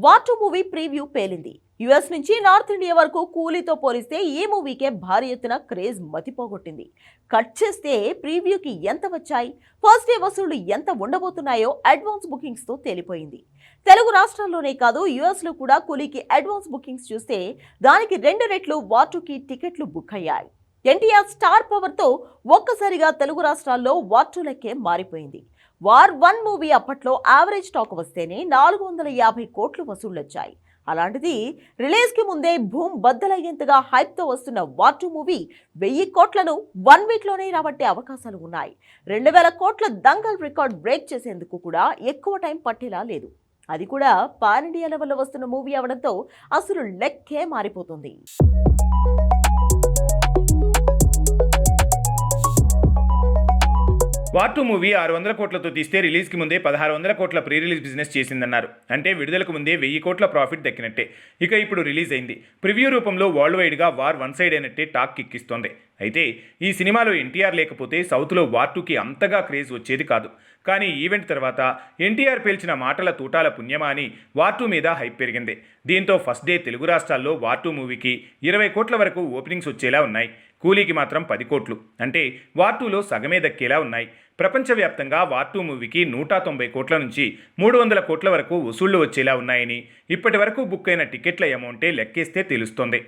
War 2 movie preview పేలింది. US నుంచి North India వరకు కూలీతో పోలిస్తే ఈ మూవీకే భారీ ఎత్తున క్రేజ్ మతిపోగొట్టింది. కట్ చేస్తే ప్రీవ్యూకి ఎంత వచ్చాయి, ఫస్ట్ డే వసూళ్లు ఎంత ఉండబోతున్నాయో అడ్వాన్స్ బుకింగ్స్ తో తేలిపోయింది. తెలుగు రాష్ట్రాల్లోనే కాదు యుఎస్ లో కూడా కూలీకి అడ్వాన్స్ బుకింగ్స్ చూస్తే దానికి 2 రెట్లు వార్ 2కి టికెట్లు బుక్ అయ్యాయి. ఎన్టీఆర్ స్టార్ పవర్ తో ఒక్కసారిగా తెలుగు రాష్ట్రాల్లో వార్ 2 లెక్కే మారిపోయింది. వార్ 1 మూవీ అప్పట్లో యావరేజ్ టాక్ వస్తేనే 450 కోట్లు వసూళ్లొచ్చాయి. అలాంటిది రిలీజ్ కి ముందే భూమ్ బద్దలయ్యేంతగా హైప్ తో వస్తున్న వార్ 2 మూవీ 1000 కోట్లను 1 వీక్ లోనే రాబట్టే అవకాశాలు ఉన్నాయి. 2000 కోట్ల దంగల్ రికార్డ్ బ్రేక్ చేసేందుకు కూడా ఎక్కువ టైం పట్టేలా లేదు. అది కూడా పాన్ ఇండియా లెవెల్లో వస్తున్న మూవీ అవడంతో అసలు లెక్కే మారిపోతుంది. వార్ 2 మూవీ 600 కోట్లతో తీస్తే రిలీజ్కి ముందే 1600 కోట్ల ప్రీ రిలీజ్ బిజినెస్ చేసిందన్నారు. అంటే విడుదలకు ముందే 1000 కోట్ల ప్రాఫిట్ దక్కినట్టే. ఇక ఇప్పుడు రిలీజ్ అయింది. ప్రివ్యూ రూపంలో వరల్డ్ వైడ్గా వార్ 1 సైడ్ అయినట్టే టాక్ కిక్కిస్తోంది. అయితే ఈ సినిమాలో ఎన్టీఆర్ లేకపోతే సౌత్లో వార్ 2కి అంతగా క్రేజ్ వచ్చేది కాదు. కానీ ఈవెంట్ తర్వాత ఎన్టీఆర్ పేల్చిన మాటల తూటాల పుణ్యమా అని వార్ 2 మీద హైప్ పెరిగింది. దీంతో ఫస్ట్ డే తెలుగు రాష్ట్రాల్లో వార్ 2 మూవీకి 20 కోట్ల వరకు ఓపెనింగ్స్ వచ్చేలా ఉన్నాయి. కూలీకి మాత్రం 10 కోట్లు, అంటే వార్ 2లో సగమే దక్కేలా ఉన్నాయి. ప్రపంచవ్యాప్తంగా వార్ 2 మూవీకి 190 కోట్ల నుంచి 300 కోట్ల వరకు వసూళ్లు వచ్చేలా ఉన్నాయని ఇప్పటి వరకు బుక్ అయిన టికెట్ల అమౌంటే లెక్కేస్తే తెలుస్తోంది.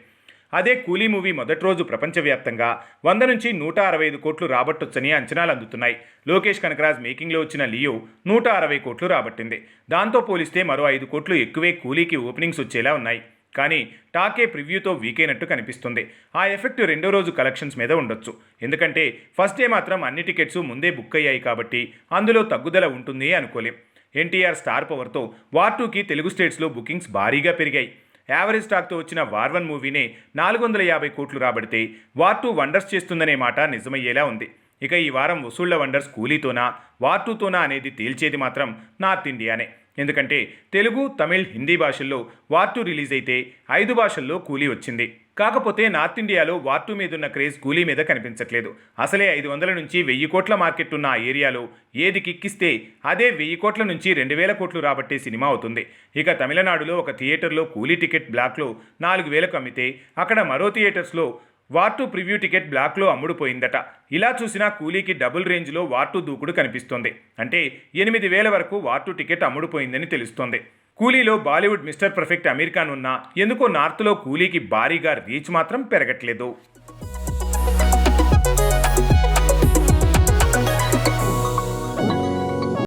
అదే కూలీ మూవీ మొదటి రోజు ప్రపంచవ్యాప్తంగా 100 నుంచి 165 కోట్లు రాబట్టొచ్చని అంచనాలు అందుతున్నాయి. లోకేష్ కనకరాజ్ మేకింగ్లో వచ్చిన లియో 160 కోట్లు రాబట్టింది. దాంతో పోలిస్తే మరో 5 కోట్లు ఎక్కువే కూలీకి ఓపెనింగ్స్ వచ్చేలా ఉన్నాయి. కానీ టాకే ప్రివ్యూతో వీక్ అయినట్టు కనిపిస్తుంది. ఆ ఎఫెక్ట్ రెండో రోజు కలెక్షన్స్ మీద ఉండొచ్చు. ఎందుకంటే ఫస్ట్ డే మాత్రం అన్ని టికెట్స్ ముందే బుక్ అయ్యాయి కాబట్టి అందులో తగ్గుదల ఉంటుంది అనుకోలేం. ఎన్టీఆర్ స్టార్ పవర్తో వార్ 2కి తెలుగు స్టేట్స్లో బుకింగ్స్ భారీగా పెరిగాయి. యావరేజ్ టాక్తో వచ్చిన వార్ 1 మూవీనే 450 కోట్లు రాబడితే వార్ 2 వండర్స్ చేస్తుందనే మాట నిజమయ్యేలా ఉంది. ఇక ఈ వారం వసూళ్ల వండర్స్ కూలీతోనా వార్ 2తోనా అనేది తేల్చేది మాత్రం నార్త్ ఇండియానే. ఎందుకంటే తెలుగు, తమిళ్, హిందీ భాషల్లో వార్ 2 రిలీజ్ అయితే 5 భాషల్లో కూలీ వచ్చింది. కాకపోతే నార్త్ ఇండియాలో వార్ 2 మీదున్న క్రేజ్ కూలీ మీద కనిపించట్లేదు. అసలే 500 నుంచి 1000 కోట్ల మార్కెట్ ఉన్న ఆ ఏరియాలో ఏది కిక్కిస్తే అదే 1000 కోట్ల నుంచి 2000 కోట్లు రాబట్టే సినిమా అవుతుంది. ఇక తమిళనాడులో ఒక థియేటర్లో కూలీ టికెట్ బ్లాక్లో 4000కు అమ్మితే అక్కడ మరో థియేటర్స్లో వార్ 2 ప్రివ్యూ టికెట్ బ్లాక్లో అమ్ముడుపోయిందట. ఇలా చూసినా కూలీకి డబుల్ రేంజ్లో వార్ 2 దూకుడు కనిపిస్తోంది. అంటే 8000 వరకు వార్ 2 టికెట్ అమ్ముడుపోయిందని తెలుస్తోంది. కూలీలో బాలీవుడ్ మిస్టర్ పర్ఫెక్ట్ అమీర్ ఖాన్ ఉన్నా ఎందుకో నార్త్లో కూలీకి భారీగా రీచ్ మాత్రం పెరగట్లేదు.